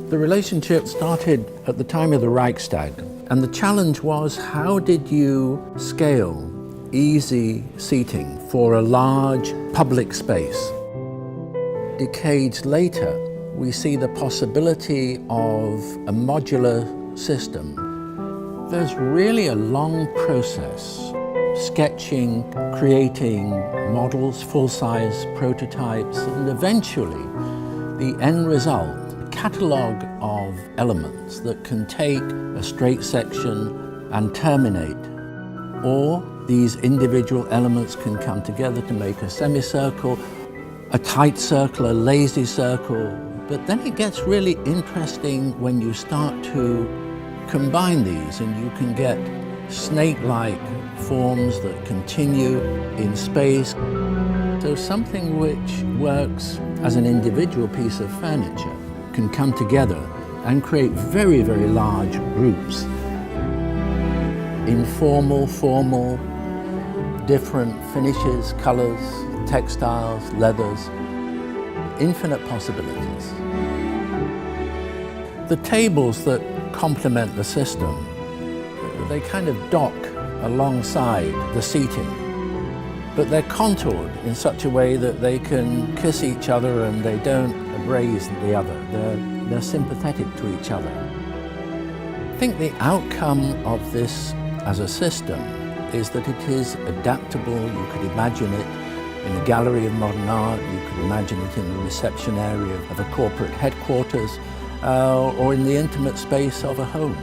The relationship started at the time of the Reichstag, and the challenge was, how did you scale easy seating for a large public space? Decades later, we see the possibility of a modular system. There's really a long process, sketching, creating models, full-size prototypes, and eventually the end result, a catalogue of elements that can take a straight section and terminate. Or these individual elements can come together to make a semicircle, a tight circle, a lazy circle. But then it gets really interesting when you start to combine these, and you can get snake-like forms that continue in space. So something which works as an individual piece of furniture can come together and create very, very large groups. Informal, formal, different finishes, colors, textiles, leathers, infinite possibilities. The tables that complement the system, they kind of dock alongside the seating, but they're contoured in such a way that they can kiss each other and they don't abrase the other. They're sympathetic to each other. I think the outcome of this as a system is that it is adaptable. You could imagine it in a gallery of modern art, you could imagine it in the reception area of a corporate headquarters, or in the intimate space of a home.